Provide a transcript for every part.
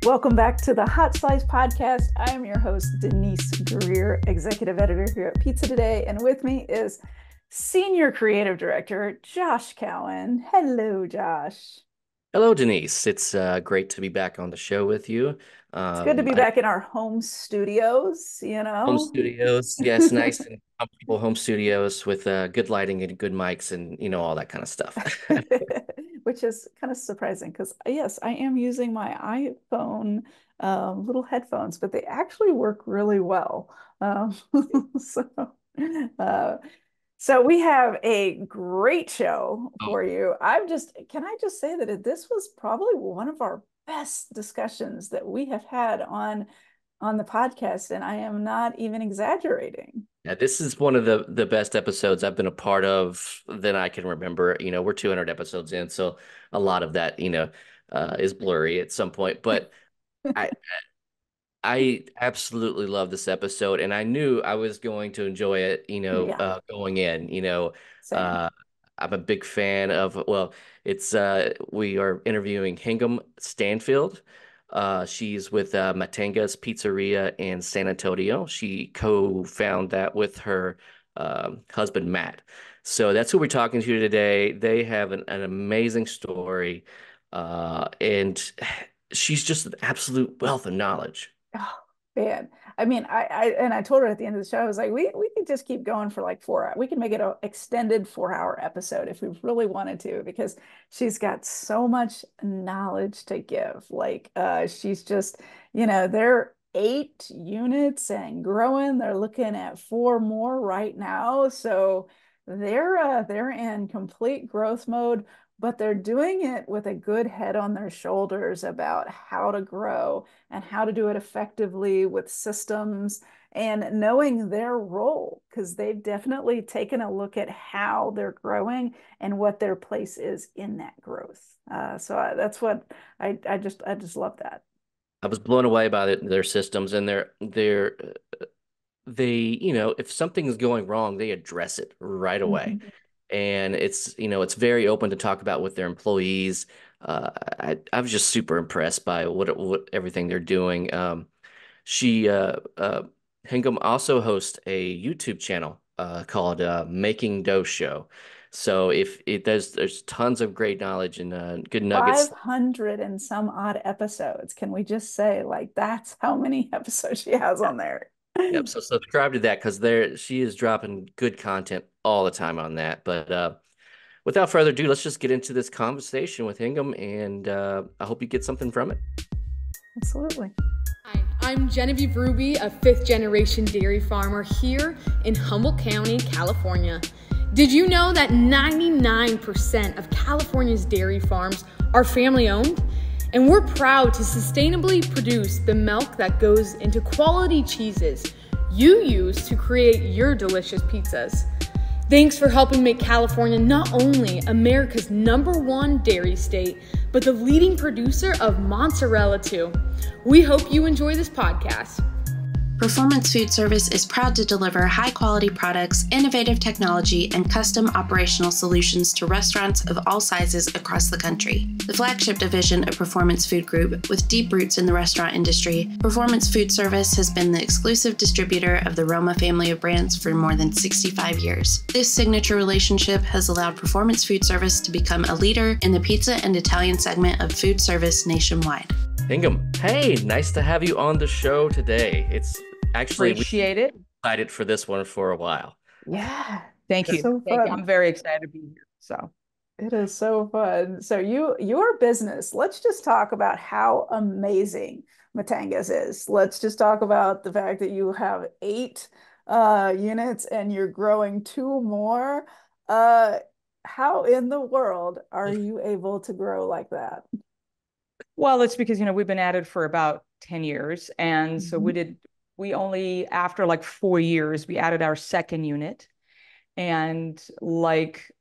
Welcome back to the Hot Slice Podcast. I am your host, Denise Greer, Executive Editor here at Pizza Today. And with me is Senior Creative Director, Josh Cowan. Hello, Josh. Hello, Denise. It's great to be back on the show with you. It's good to be I back in our home studios, home studios, yes, nice and comfortable home studios with good lighting and good mics and all that kind of stuff. which is kind of surprising because, yes, I am using my iPhone little headphones, but they actually work really well. Um, so, uh, so we have a great show Oh, for you. Can I just say that this was probably one of our best discussions that we have had on the podcast, and I am not even exaggerating. yeah, this is one of the best episodes I've been a part of that I can remember. We're 200 episodes in, so a lot of that, is blurry at some point. But I I absolutely love this episode, and I knew I was going to enjoy it, Yeah, going in. same. I'm a big fan of, well, it's we are interviewing Hengam Stanfield. She's with Mattenga's Pizzeria in San Antonio. She co-founded that with her husband Matt. So that's who we're talking to today. They have an amazing story, and she's just an absolute wealth of knowledge. Oh, man. I mean, I told her at the end of the show, I was like, we could just keep going for like 4 hours. We can make it an extended 4 hour episode if we really wanted to, because she's got so much knowledge to give. Like, she's just, they're 8 units and growing. They're looking at 4 more right now. So they're in complete growth mode, but they're doing it with a good head on their shoulders about how to grow and how to do it effectively with systems and knowing their role, because they've definitely taken a look at how they're growing and what their place is in that growth. That's what I just love that. I was blown away by their systems and if something is going wrong, they address it right away. Mhm. And it's very open to talk about with their employees. I was just super impressed by what everything they're doing. She Hingham also hosts a YouTube channel called Making Dough Show. So if it does, there's tons of great knowledge and good nuggets. 500 and some odd episodes. Can we just say, like, that's how many episodes she has on there? Yep. So subscribe to that because she is dropping good content all the time on that. But without further ado, let's just get into this conversation with Hingham, and I hope you get something from it. Absolutely. Hi, I'm Genevieve Ruby, a fifth generation dairy farmer here in Humboldt County, California. Did you know that 99% of California's dairy farms are family owned? And we're proud to sustainably produce the milk that goes into quality cheeses you use to create your delicious pizzas. Thanks for helping make California not only America's #1 dairy state, but the leading producer of mozzarella too. We hope you enjoy this podcast. Performance Food Service is proud to deliver high-quality products, innovative technology, and custom operational solutions to restaurants of all sizes across the country. The flagship division of Performance Food Group, with deep roots in the restaurant industry, Performance Food Service has been the exclusive distributor of the Roma family of brands for more than 65 years. This signature relationship has allowed Performance Food Service to become a leader in the pizza and Italian segment of food service nationwide. Hingham, hey, nice to have you on the show today. It's actually we Appreciate it. excited for this one for a while. Yeah. Thank you. So Thank you. fun. I'm very excited to be here. So, It is so fun. So your business, let's just talk about how amazing Matangas is. Let's just talk about the fact that you have 8 units and you're growing 2 more. Uh, how in the world are you able to grow like that? well, it's because, we've been at it for about 10 years. And so Mhm. we only, after like 4 years, we added our second unit. And like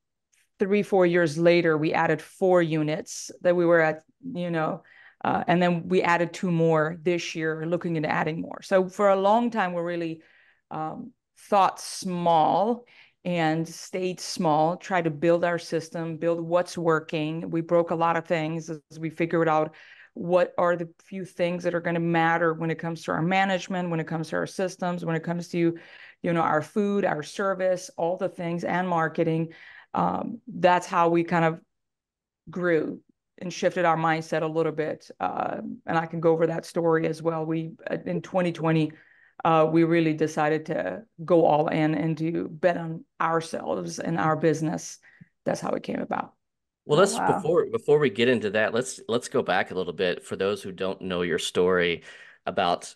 3, 4 years later, we added 4 units that we were at, and then we added 2 more this year, looking into adding more. So for a long time, we're really thought small and stayed small, tried to build our system, build what's working. We broke a lot of things as we figured out what are the few things that are going to matter when it comes to our management, when it comes to our systems, when it comes to, our food, our service, all the things, and marketing. That's how we kind of grew and shifted our mindset a little bit. And I can go over that story as well. In 2020, we really decided to go all in and to bet on ourselves and our business. That's how it came about. Well, Oh, let's wow. before we get into that, let's go back a little bit for those who don't know your story about,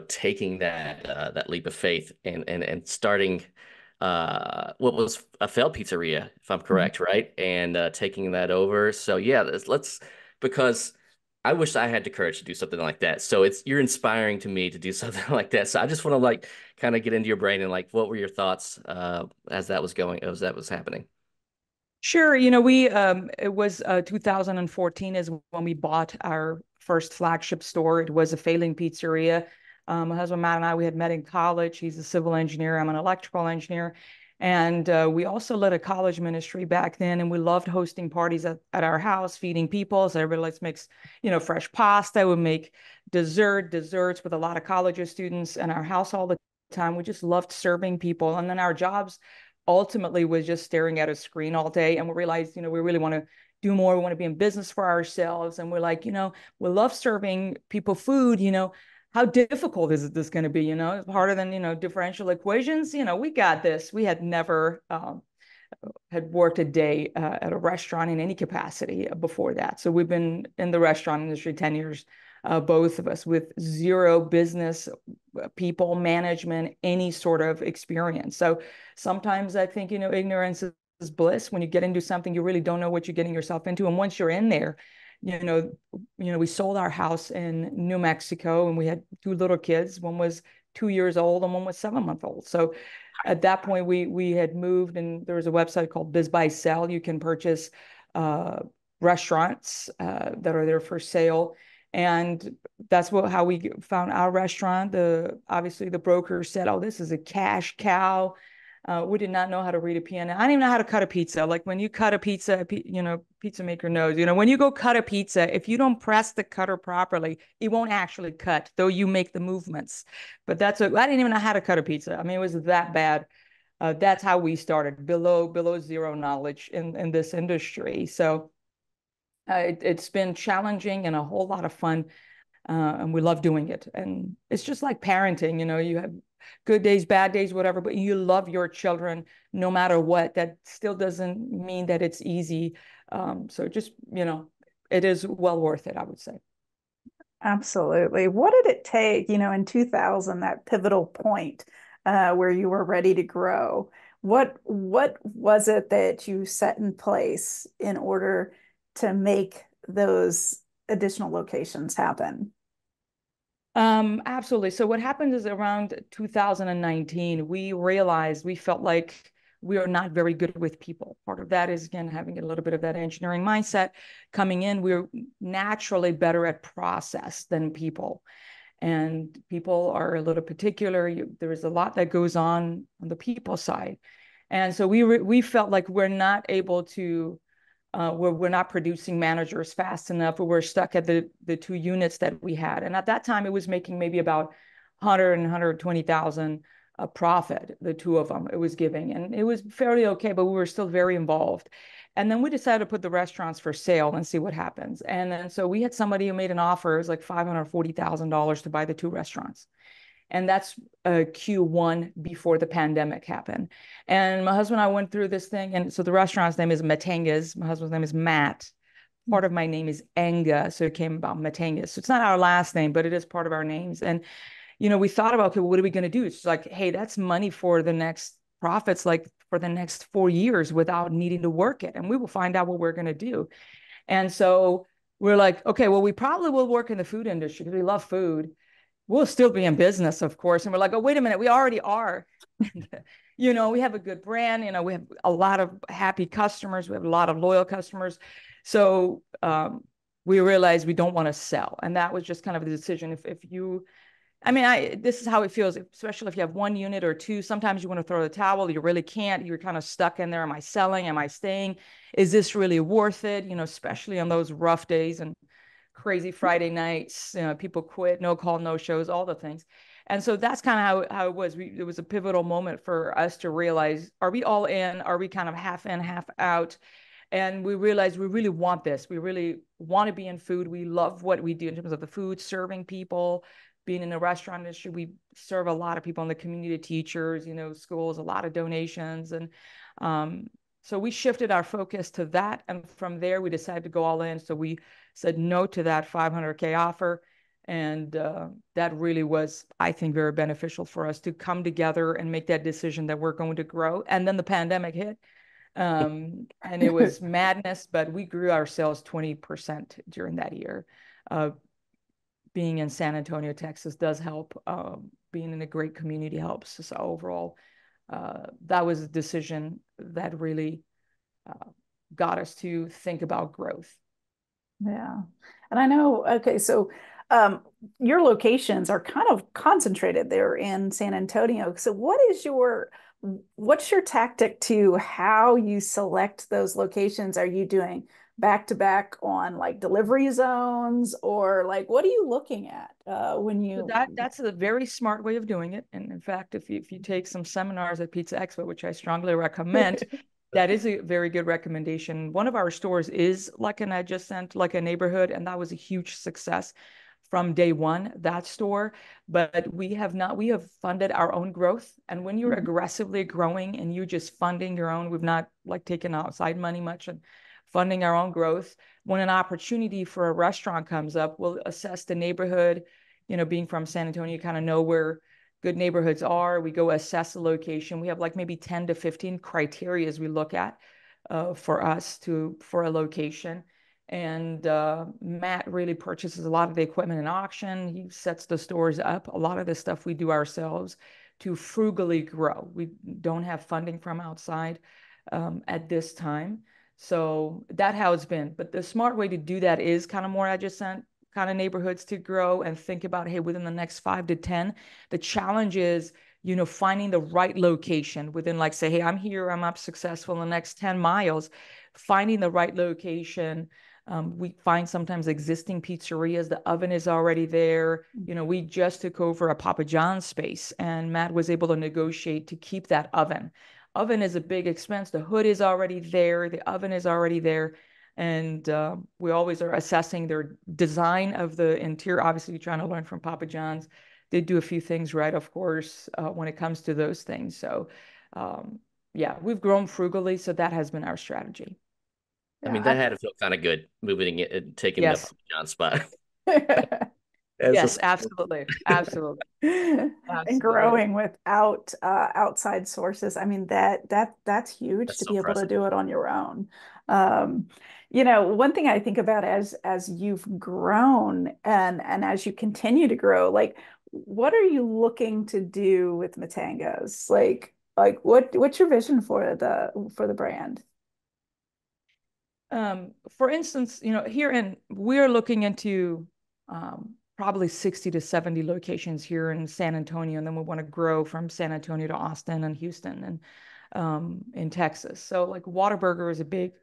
taking that leap of faith and starting what was a failed pizzeria, if I'm correct, right? And taking that over. So yeah, let's because I wish I had the courage to do something like that. So you're inspiring to me to do something like that. So I just want to like kind of get into your brain and like what were your thoughts as that was happening? Sure. It was 2014 is when we bought our first flagship store. It was a failing pizzeria. My husband Matt and I, we had met in college. He's a civil engineer. I'm an electrical engineer. And we also led a college ministry back then. And we loved hosting parties at our house, feeding people. So everybody likes makes, fresh pasta. We make desserts with a lot of college students in our house all the time. We just loved serving people. And then our jobs ultimately was just staring at a screen all day. And we realized, we really want to do more. We want to be in business for ourselves. And we're like, we love serving people food, how difficult is this going to be? It's harder than, differential equations. We got this. We had never had worked a day at a restaurant in any capacity before that. So we've been in the restaurant industry 10 years, both of us, with zero business, people management, any sort of experience. So sometimes I think, ignorance is bliss. When you get into something, you really don't know what you're getting yourself into. And once you're in there, we sold our house in New Mexico and we had two little kids. One was 2 years old and one was 7 months old. So at that point, we had moved, and there was a website called Biz Buy Sell. You can purchase restaurants that are there for sale, and that's how we found our restaurant. Obviously the broker said, "Oh, this is a cash cow." We did not know how to read a piano. I didn't even know how to cut a pizza. Like when you cut a pizza, pizza maker knows, when you go cut a pizza, if you don't press the cutter properly, it won't actually cut, though you make the movements. But I didn't even know how to cut a pizza. I mean, it was that bad. That's how we started, below zero knowledge in this industry. So it's been challenging and a whole lot of fun. And we love doing it. And it's just like parenting, you have good days, bad days, whatever, but you love your children no matter what. That still doesn't mean that it's easy. So just, it is well worth it, I would say. Absolutely. What did it take, in 2000, that pivotal point where you were ready to grow? What was it that you set in place in order to make those additional locations happen? Absolutely. So what happened is around 2019, we felt like we are not very good with people. Part of that is, again, having a little bit of that engineering mindset coming in. We're naturally better at process than people. And people are a little particular. There is a lot that goes on the people side. And so we felt like we're not able to we're not producing managers fast enough, or we're stuck at the two units that we had. And at that time, it was making maybe about 100 and 120,000 a profit, the two of them it was giving. And it was fairly okay, but we were still very involved. And then we decided to put the restaurants for sale and see what happens. And then so we had somebody who made an offer. It was like $540,000 to buy the two restaurants. And that's Q1 before the pandemic happened. And my husband and I went through this thing. And so the restaurant's name is Mattenga's. My husband's name is Matt. Part of my name is Enga. So it came about Mattenga. So it's not our last name, but it is part of our names. And, we thought about, okay, well, what are we going to do? It's like, hey, that's money for the next profits, like for the next 4 years without needing to work it. And we will find out what we're going to do. And so we're like, okay, well, we probably will work in the food industry because we love food. We'll still be in business, of course. And we're like, oh, wait a minute, we already are. We have a good brand. We have a lot of happy customers. We have a lot of loyal customers. So we realized we don't want to sell. And that was just kind of the decision. This is how it feels, especially if you have one unit or two. Sometimes you want to throw the towel. You really can't. You're kind of stuck in there. Am I selling? Am I staying? Is this really worth it? Especially on those rough days. And crazy Friday nights, people quit, no call, no shows, all the things. And so that's kind of how it was. It was a pivotal moment for us to realize, are we all in? Are we kind of half in, half out? And we realized we really want this. We really want to be in food. We love what we do in terms of the food, serving people, being in the restaurant industry. We serve a lot of people in the community, teachers, schools, a lot of donations. And so we shifted our focus to that. And from there, we decided to go all in. So we said no to that 500K offer. And that really was, I think, very beneficial for us to come together and make that decision that we're going to grow. And then the pandemic hit. And it was madness, but we grew our sales 20% during that year. Being in San Antonio, Texas does help. Being in a great community helps. So overall, that was a decision that really got us to think about growth. Yeah. And I know, okay, so your locations are kind of concentrated there in San Antonio. So what's your tactic to how you select those locations? Are you doing back to back on like delivery zones, or like what are you looking at when you That's a very smart way of doing it. And in fact, if you take some seminars at Pizza Expo, which I strongly recommend, that is a very good recommendation. One of our stores is like an adjacent, like a neighborhood, and that was a huge success from day one, that store. But we have funded our own growth. And when you're aggressively growing and you just funding your own, we've not like taken outside money much and funding our own growth. When an opportunity for a restaurant comes up, we'll assess the neighborhood. Being from San Antonio, you kind of know where good neighborhoods are. We go assess the location. We have like maybe 10 to 15 criterias we look at for a location. And Matt really purchases a lot of the equipment in auction. He sets the stores up. A lot of the stuff we do ourselves to frugally grow. We don't have funding from outside at this time. So that's how it's been. But the smart way to do that is kind of more adjacent kind of neighborhoods to grow and think about, hey, within the next 5 to 10, the challenge is, finding the right location within, like, say, hey, I'm here, I'm up successful in the next 10 miles, finding the right location. We find sometimes existing pizzerias, the oven is already there. We just took over a Papa John's space and Matt was able to negotiate to keep that oven. Oven is a big expense. The hood is already there. The oven is already there. And we always are assessing their design of the interior. Obviously, trying to learn from Papa John's. They do a few things right, of course, when it comes to those things. So, yeah, we've grown frugally. So that has been our strategy. I mean, that had to feel kind of good moving it and taking the Papa John's spot. Yes, absolutely. Absolutely. And growing without outside sources. I mean, that's huge That's to so be able impressive. to do it on your own. One thing I think about as you've grown and as you continue to grow, like what are you looking to do with Mattenga's? What's your vision for the brand? For instance, we're looking into probably 60 to 70 locations here in San Antonio, and then we want to grow from San Antonio to Austin and Houston and in Texas. So like Whataburger is a big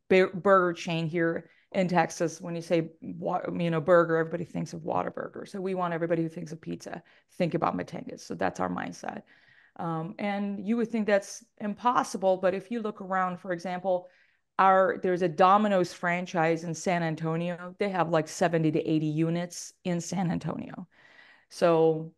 burger chain here in Texas. When you say burger, everybody thinks of Whataburger. So we want everybody who thinks of pizza think about Mattenga's. So that's our mindset. And you would think that's impossible, but if you look around, for example, there's a Domino's franchise in San Antonio. They have like 70 to 80 units in San Antonio. So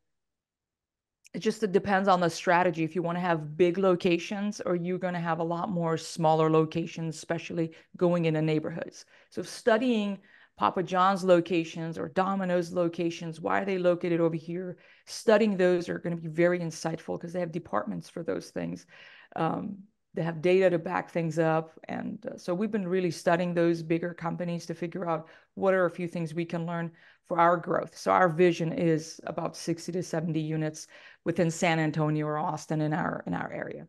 it just depends on the strategy. If you want to have big locations or you're going to have a lot more smaller locations, especially going into neighborhoods. So studying Papa John's locations or Domino's locations, why are they located over here? Studying those are going to be very insightful because they have departments for those things. They have data to back things up. And so we've been really studying those bigger companies to figure out what are a few things we can learn for our growth. So our vision is about 60 to 70 units within San Antonio or Austin in our area.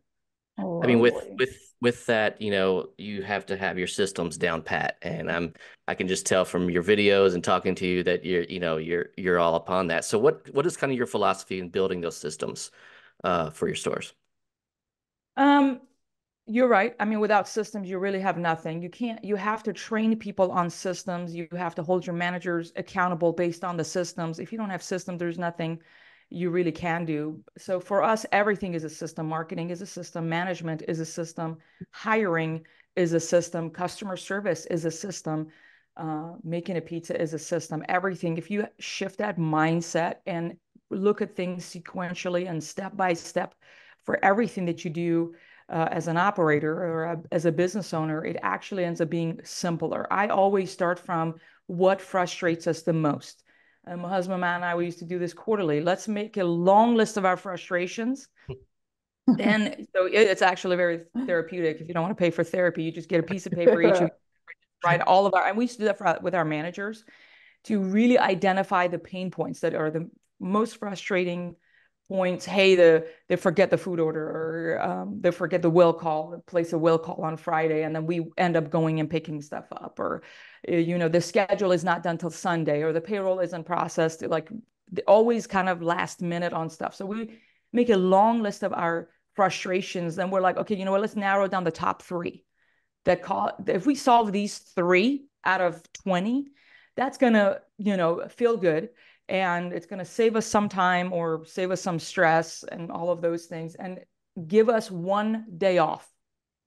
I mean, with that, you have to have your systems down pat, and I can just tell from your videos and talking to you that you're all upon that. So what is kind of your philosophy in building those systems for your stores? You're right. I mean, without systems, you really have nothing. You have to train people on systems. You have to hold your managers accountable based on the systems. If you don't have systems, there's nothing you really can do. So for us, everything is a system. Marketing is a system. Management is a system. Hiring is a system. Customer service is a system. Making a pizza is a system. Everything. If you shift that mindset and look at things sequentially and step by step for everything that you do, as an operator or as a business owner, it actually ends up being simpler. I always start from what frustrates us the most. And my husband, Matt, and I, we used to do this quarterly. Let's make a long list of our frustrations. And so it's actually very therapeutic. If you don't want to pay for therapy, you just get a piece of paper each of write all of our, and we used to do that with our managers to really identify the pain points that are the most frustrating points. Hey, they forget the food order, or they forget the will call, place a will call on Friday, and then we end up going and picking stuff up, or the schedule is not done till Sunday, or the payroll isn't processed, like always kind of last minute on stuff. So we make a long list of our frustrations. Then we're like, okay, you know what? Let's narrow down the top three. If we solve these 3 out of 20, that's gonna feel good. And it's going to save us some time or save us some stress and all of those things, and give us 1 day off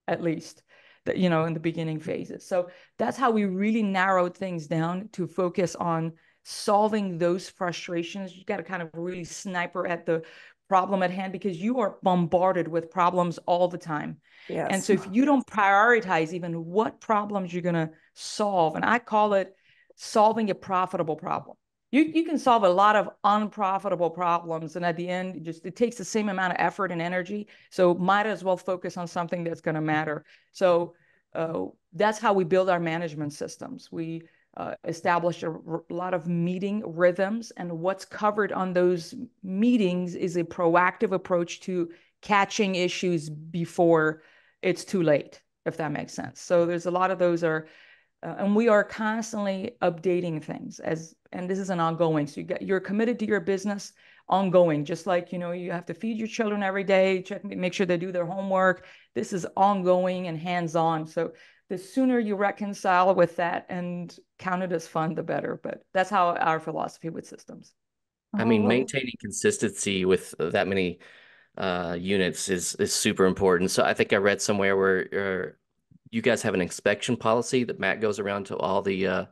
at least, that, in the beginning phases. So that's how we really narrowed things down to focus on solving those frustrations. You got to kind of really sniper at the problem at hand, because you are bombarded with problems all the time. Yes. And so if you don't prioritize even what problems you're going to solve, and I call it solving a profitable problem. You can solve a lot of unprofitable problems, and at the end, it takes the same amount of effort and energy. So might as well focus on something that's going to matter. So that's how we build our management systems. We establish a lot of meeting rhythms, and what's covered on those meetings is a proactive approach to catching issues before it's too late, if that makes sense. So there's a lot of those and we are constantly updating things, and this is an ongoing. So you're committed to your business ongoing, just like, you have to feed your children every day, make sure they do their homework. This is ongoing and hands-on. So the sooner you reconcile with that and count it as fun, the better. But that's how our philosophy with systems. I mean, maintaining consistency with that many units is super important. So I think I read somewhere where you guys have an inspection policy that Matt goes around to all the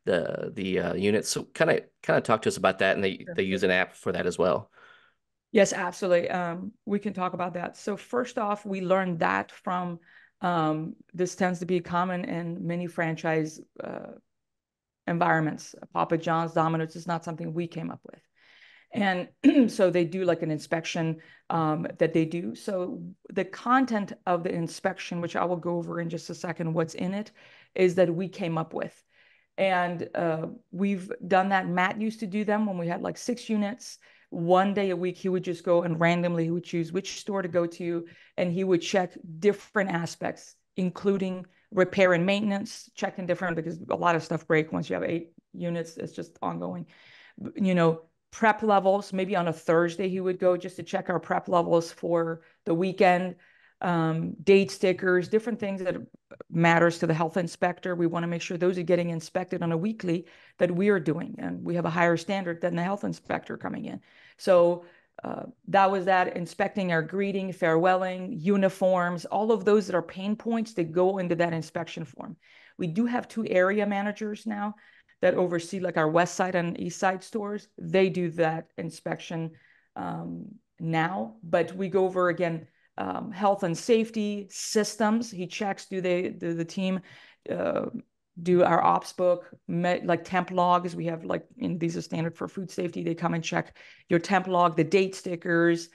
units. So kind of talk to us about that, and they use an app for that as well. Yes, absolutely. We can talk about that. So first off, we learned that from this tends to be common in many franchise environments. Papa John's, Domino's is not something we came up with. And so they do like an inspection that they do. So the content of the inspection, which I will go over in just a second, what's in it, is that we came up with. And we've done that. Matt used to do them when we had like 6 units. 1 day a week, he would just go and randomly he would choose which store to go to, and he would check different aspects, including repair and maintenance, checking different, because a lot of stuff break once you have 8 units. It's just ongoing. Prep levels, maybe on a Thursday he would go just to check our prep levels for the weekend, date stickers, different things that matters to the health inspector. We want to make sure those are getting inspected on a weekly that we are doing, and we have a higher standard than the health inspector coming in. So that was that, inspecting our greeting, farewelling, uniforms, all of those that are pain points that go into that inspection form. We do have 2 area managers now that oversee like our west side and east side stores. They do that inspection now, but we go over again health and safety systems. He checks, do the team do our ops book, like temp logs. We have these are standard for food safety. They come and check your temp log, the date stickers.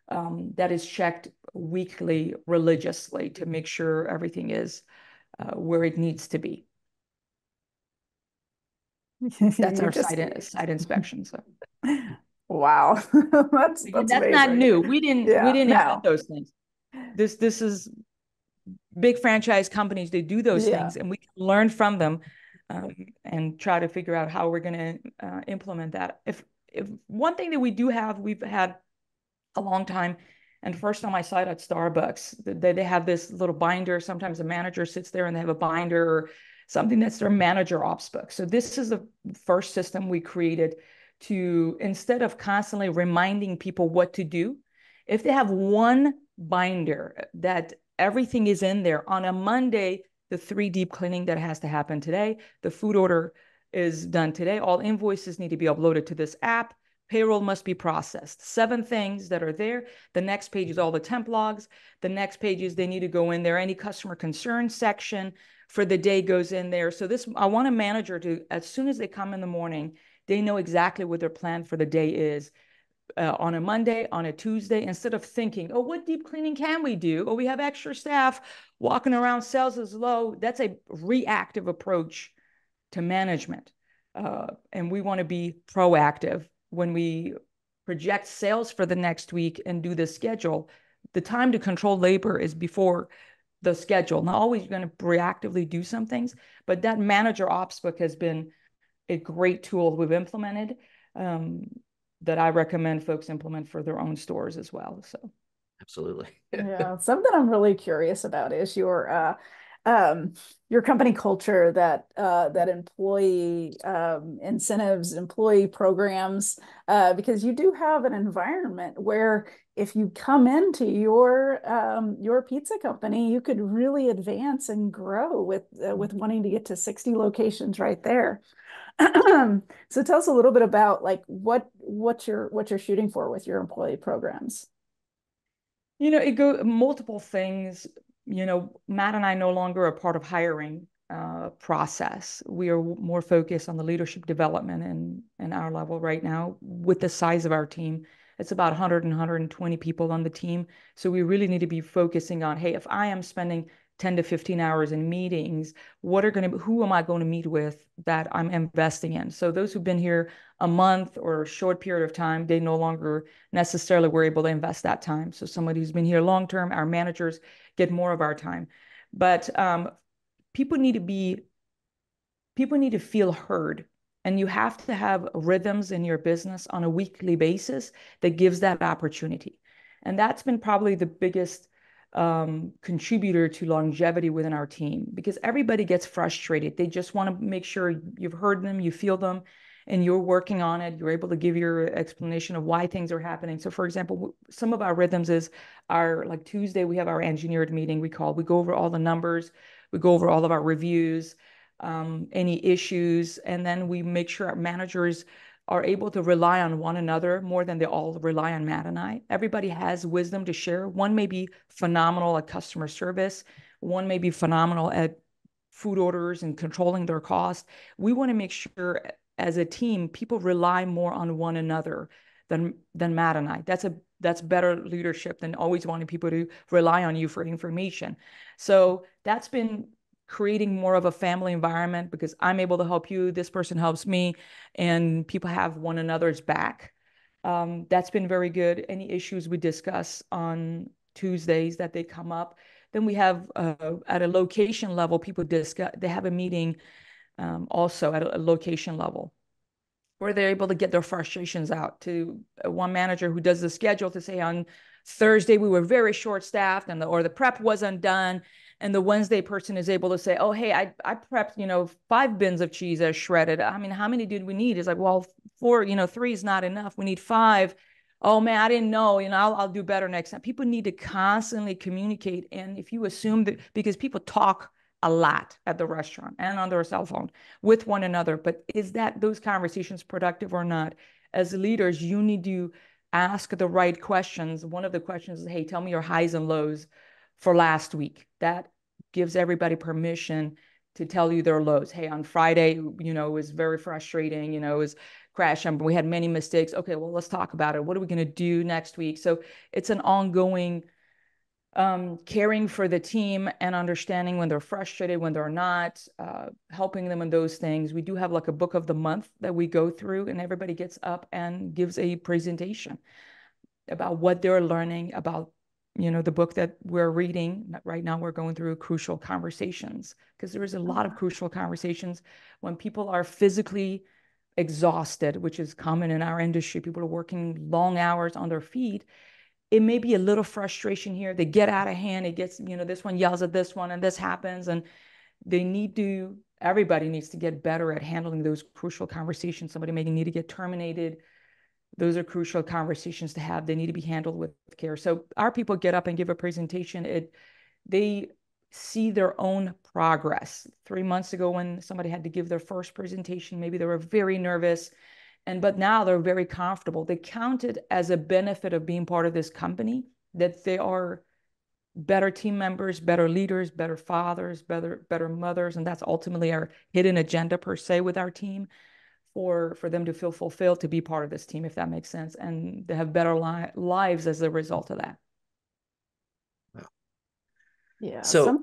That is checked weekly religiously to make sure everything is where it needs to be. That's our site inspection. So, wow, that's not new. We didn't invent those things. This is big franchise companies. They do those things, and we can learn from them and try to figure out how we're going to implement that. If one thing that we've had a long time And first time I saw it at Starbucks, they have this little binder. Sometimes the manager sits there and they have a binder or something that's their manager ops book. So this is the first system we created to, instead of constantly reminding people what to do, if they have one binder that everything is in there on a Monday, the 3 deep cleaning that has to happen today, the food order is done today, all invoices need to be uploaded to this app, payroll must be processed. 7 things that are there. The next page is all the temp logs. The next page is they need to go in there. Any customer concern section for the day goes in there. So this, I want a manager to, as soon as they come in the morning, they know exactly what their plan for the day is. On a Monday, on a Tuesday, instead of thinking, oh, what deep cleaning can we do? Oh, we have extra staff walking around, sales is low. That's a reactive approach to management. And we want to be proactive when we project sales for the next week and do the schedule. The time to control labor is before the schedule. Not always going to reactively do some things, but that manager ops book has been a great tool we've implemented. That I recommend folks implement for their own stores as well. So, absolutely. Yeah, something I'm really curious about is your company culture, that employee incentives, employee programs, because you do have an environment where if you come into your pizza company, you could really advance and grow with wanting to get to 60 locations right there. So tell us a little bit about like what you're shooting for with your employee programs. It go multiple things. Matt and I no longer are part of hiring process. We are more focused on the leadership development and our level right now with the size of our team. It's about 100 and 120 people on the team. So we really need to be focusing on, hey, if I am spending 10 to 15 hours in meetings, who am I going to meet with that I'm investing in? So those who've been here a month or a short period of time, they no longer necessarily were able to invest that time. So somebody who's been here long term, our managers get more of our time. But people need to feel heard. And you have to have rhythms in your business on a weekly basis that gives that opportunity. And that's been probably the biggest contributor to longevity within our team, because everybody gets frustrated. They just want to make sure you've heard them, you feel them, and you're working on it. You're able to give your explanation of why things are happening. So for example, some of our rhythms is like Tuesday, we have our engineered meeting we go over all the numbers, we go over all of our reviews, any issues, and then we make sure our managers are able to rely on one another more than they all rely on Matt and I. Everybody has wisdom to share. One may be phenomenal at customer service. One may be phenomenal at food orders and controlling their costs. We want to make sure as a team, people rely more on one another than Matt and I. That's better leadership than always wanting people to rely on you for information. So that's been creating more of a family environment, because I'm able to help you, this person helps me, and people have one another's back. That's been very good. Any issues we discuss on Tuesdays that they come up, then we have at a location level, people discuss, they have a meeting also at a location level where they're able to get their frustrations out to one manager who does the schedule to say on Thursday we were very short staffed or the prep wasn't done. And the Wednesday person is able to say, oh, hey, I prepped, 5 bins of cheese as shredded. I mean, how many did we need? It's like, well, 4, 3 is not enough. We need 5. Oh man, I didn't know, I'll do better next time. People need to constantly communicate. And if you assume that, because people talk a lot at the restaurant and on their cell phone with one another, but is that those conversations productive or not? As leaders, you need to ask the right questions. One of the questions is, hey, tell me your highs and lows for last week. That gives everybody permission to tell you their lows. Hey, on Friday, it was very frustrating, it was crashing, but we had many mistakes. Okay, well, let's talk about it. What are we going to do next week? So it's an ongoing caring for the team and understanding when they're frustrated, when they're not, helping them in those things. We do have like a book of the month that we go through, and everybody gets up and gives a presentation about what they're learning about the book that we're reading. Right now, we're going through Crucial Conversations, because there is a lot of crucial conversations when people are physically exhausted, which is common in our industry. People are working long hours on their feet, it may be a little frustration here. They get out of hand. It gets, this one yells at this one and this happens. And everybody needs to get better at handling those crucial conversations. Somebody may need to get terminated. Those are crucial conversations to have. They need to be handled with care. So our people get up and give a presentation. They see their own progress. 3 months ago, when somebody had to give their first presentation, maybe they were very nervous, but now they're very comfortable. They count it as a benefit of being part of this company, that they are better team members, better leaders, better fathers, better mothers. And that's ultimately our hidden agenda per se with our team, for them to feel fulfilled to be part of this team, if that makes sense. And they have better lives as a result of that. Yeah. So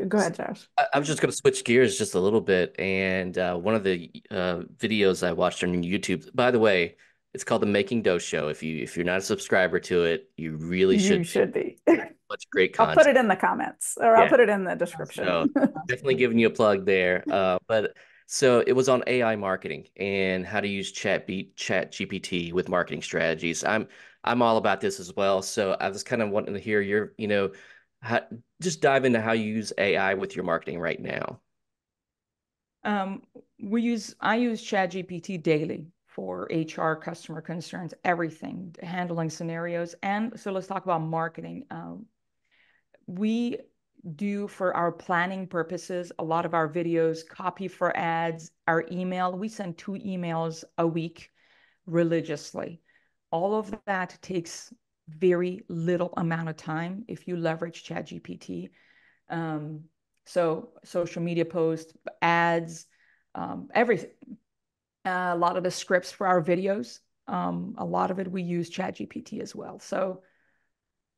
Go ahead, Josh. I was just going to switch gears just a little bit. And one of the videos I watched on YouTube, by the way, it's called the Making Dough Show. If you're not a subscriber to it, you really You should. should be. Much great I'll content. put it in the comments, or I'll put it in the description. So definitely giving you a plug there. But so it was on AI marketing and how to use Chat GPT with marketing strategies. I'm all about this as well. So I was kind of wanting to hear your, just dive into how you use AI with your marketing right now. I use Chat GPT daily for HR, customer concerns, everything, handling scenarios. And so let's talk about marketing. We do, for our planning purposes, a lot of our videos, copy for ads, our email. We send 2 emails a week religiously. All of that takes very little amount of time if you leverage ChatGPT. So social media posts, ads, everything. A lot of the scripts for our videos, a lot of it we use ChatGPT as well. So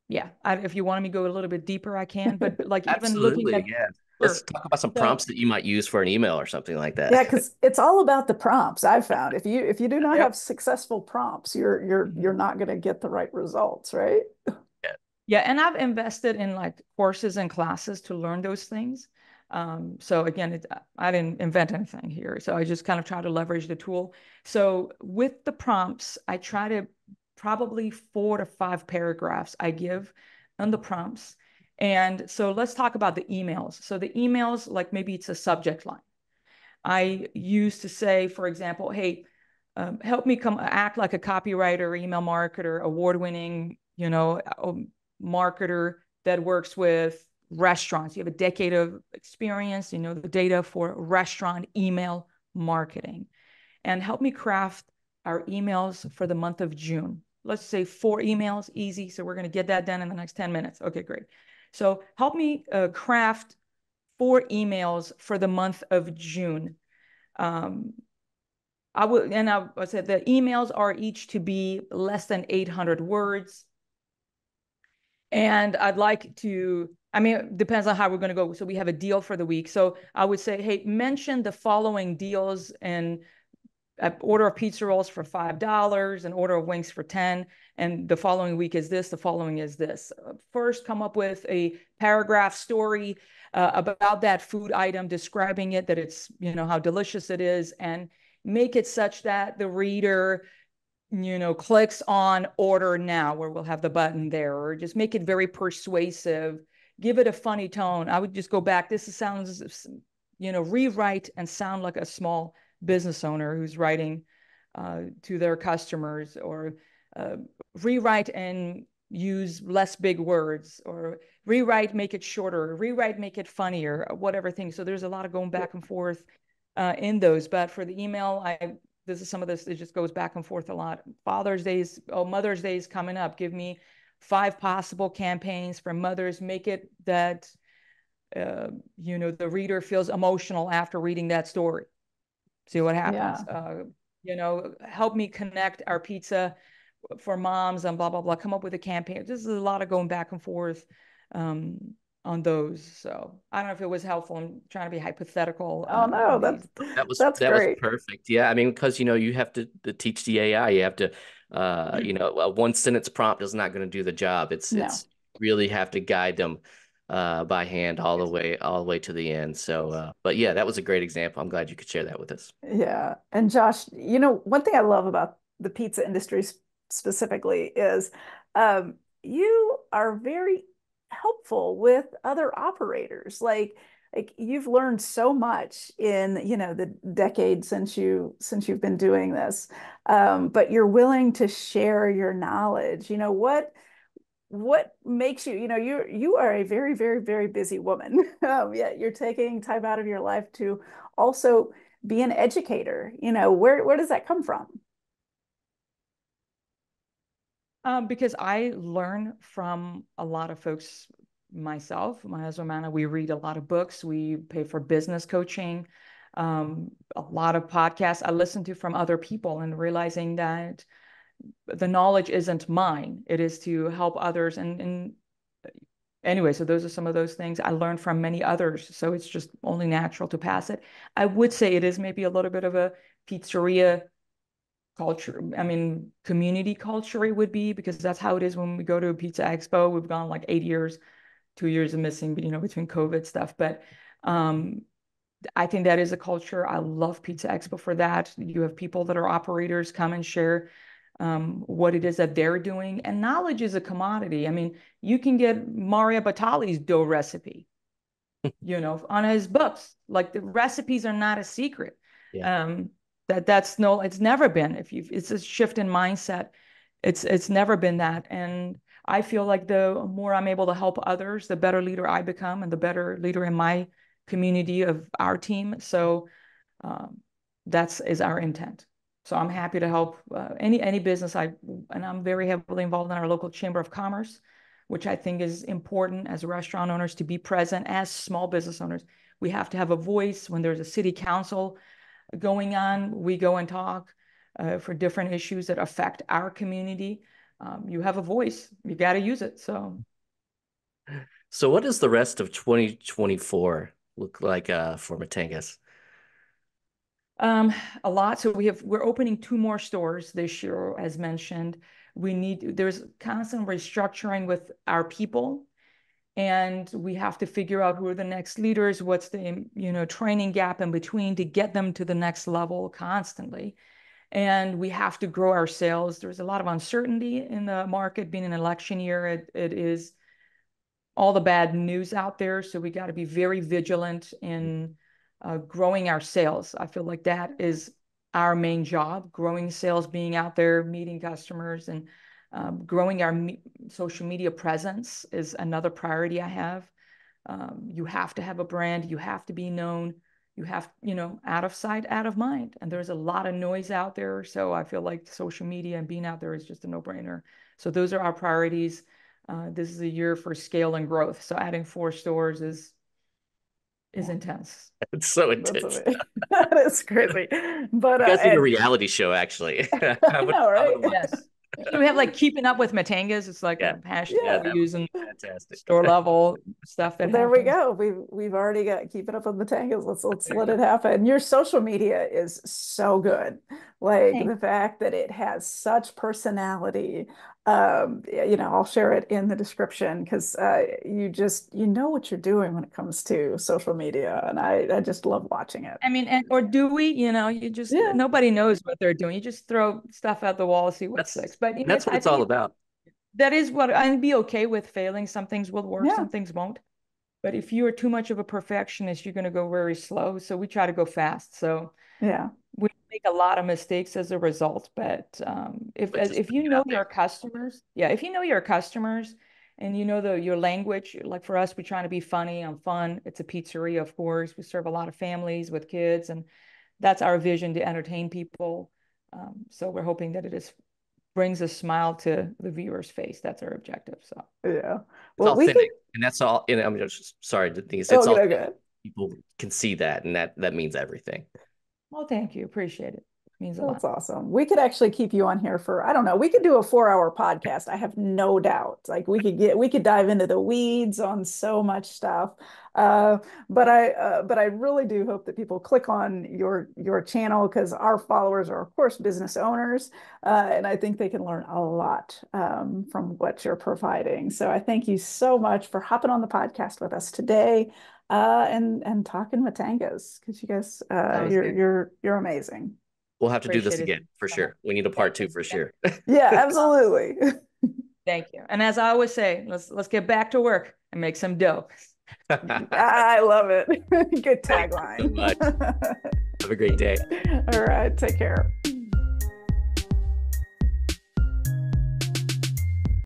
yeah, if you wanted me to go a little bit deeper, I can. But like even looking at, yeah. Let's talk about some prompts that you might use for an email or something like that. Yeah, because it's all about the prompts. I've found if you do not have successful prompts, you're not going to get the right results, right? Yeah, and I've invested in like courses and classes to learn those things. So again, I didn't invent anything here. So I just kind of try to leverage the tool. So with the prompts, I try to probably 4 to 5 paragraphs I give on the prompts. And so let's talk about the emails. So the emails, like maybe it's a subject line. I used to say, for example, hey, help me act like a copywriter, email marketer, award-winning, marketer that works with restaurants. You have a decade of experience, the data for restaurant email marketing, and help me craft our emails for the month of June. Let's say 4 emails, easy. So we're going to get that done in the next 10 minutes. Okay, great. So help me craft 4 emails for the month of June. I said the emails are each to be less than 800 words. And I'd like to, it depends on how we're going to go. So we have a deal for the week. So I would say, hey, mention the following deals, and an order of pizza rolls for $5, an order of wings for 10, and the following week is this, the following is this. First, come up with a paragraph story about that food item, describing it, that it's, how delicious it is, and make it such that the reader, clicks on order now, where we'll have the button there, or just make it very persuasive. Give it a funny tone. I would just go back. This sounds, rewrite and sound like a small business owner who's writing to their customers, or rewrite and use less big words, or rewrite, make it shorter, rewrite, make it funnier, whatever thing. So there's a lot of going back and forth in those. But for the email, this is some of this, it just goes back and forth a lot. Mother's Day is coming up. Give me 5 possible campaigns for mothers. Make it that, the reader feels emotional after reading that story. See what happens. Yeah. Help me connect our pizza for moms and blah, blah, blah. Come up with a campaign. This is a lot of going back and forth on those. So I don't know if it was helpful. I'm trying to be hypothetical. Oh no, that's great. Was perfect. Yeah, because you have to teach the AI. You have to a 1-sentence prompt is not going to do the job. It's really have to guide them by hand all the way to the end. So but yeah, that was a great example. I'm glad you could share that with us. Yeah. And Josh, one thing I love about the pizza industry specifically is you are very helpful with other operators. Like you've learned so much in, the decade since you've been doing this, but you're willing to share your knowledge. What makes you, you are a very, very, very busy woman. Yet you're taking time out of your life to also be an educator. Where does that come from? Because I learn from a lot of folks myself. My husband, Mana, we read a lot of books. We pay for business coaching, a lot of podcasts I listen to from other people, and realizing that the knowledge isn't mine. It is to help others. And anyway, so those are some of those things I learned from many others. So it's just only natural to pass it. I would say it is maybe a little bit of a pizzeria culture. I mean, community culture it would be, because that's how it is when we go to a pizza expo. We've gone like 8 years, 2 years of missing, between COVID stuff. But I think that is a culture. I love Pizza Expo for that. You have people that are operators come and share what it is that they're doing. And knowledge is a commodity. I mean, you can get Mario Batali's dough recipe, on his books. Like, the recipes are not a secret. Yeah. It's never been. It's a shift in mindset. It's never been that. And I feel like the more I'm able to help others, the better leader I become, and the better leader in my community of our team. So that's is our intent. So I'm happy to help any business. And I'm very heavily involved in our local Chamber of Commerce, which I think is important as restaurant owners to be present. As small business owners, we have to have a voice. When there's a city council going on, we go and talk for different issues that affect our community. You have a voice, you got to use it. So what does the rest of 2024 look like for Mattenga's? A lot. So we're opening 2 more stores this year, as mentioned. There's constant restructuring with our people, and we have to figure out who are the next leaders, what's the training gap in between to get them to the next level constantly. And we have to grow our sales. There's a lot of uncertainty in the market. Being an election year, it is all the bad news out there. So we got to be very vigilant in growing our sales. I feel like that is our main job: growing sales, being out there, meeting customers, and growing our social media presence is another priority I have. You have to have a brand. You have to be known. You have, out of sight, out of mind. And there's a lot of noise out there. So I feel like social media and being out there is just a no-brainer. So those are our priorities. This is a year for scale and growth. So adding 4 stores is intense. It's so intense. That is crazy. But you guys need a reality show, actually. I know, right? Yes. We have like Keeping Up with Mattengas. It's like a hashtag we use in fantastic store level stuff that there happens. we go. We've already got Keeping Up with the Tangas. Let's let it happen. Your social media is so good. Like Thanks. the fact that it has such personality. I'll share it in the description because you know what you're doing when it comes to social media, and I just love watching it. I mean, or do we? You just nobody knows what they're doing. You just throw stuff at the wall, see what sticks. But that's what I it's think all about. that is what I'd be okay with failing. Some things will work, some things won't. But if you are too much of a perfectionist, you're going to go very slow. So we try to go fast. So yeah, we make a lot of mistakes as a result. But if you know your customers, if you know your customers and you know your language, like for us, we're trying to be funny and fun. It's a pizzeria, of course. We serve a lot of families with kids, and that's our vision, to entertain people. So we're hoping that brings a smile to the viewer's face. That's our objective. So yeah. It's authentic, and that's all. And I'm just sorry, Denise. It's all people can see that, and that means everything. Well, thank you. Appreciate it. Means a lot. That's awesome. We could actually keep you on here for, I don't know, we could do a 4-hour podcast. I have no doubt. Like we could dive into the weeds on so much stuff. But I really do hope that people click on your channel, because our followers are, of course, business owners. And I think they can learn a lot from what you're providing. So I thank you so much for hopping on the podcast with us today. And talking Mattengas, because you guys you're amazing. We'll have to do this again for sure. We need a part 2 for sure. Yeah, absolutely. Thank you. And as I always say, let's get back to work and make some dough. I love it. Good Thank you so tagline. much. Have a great day. All right, take care.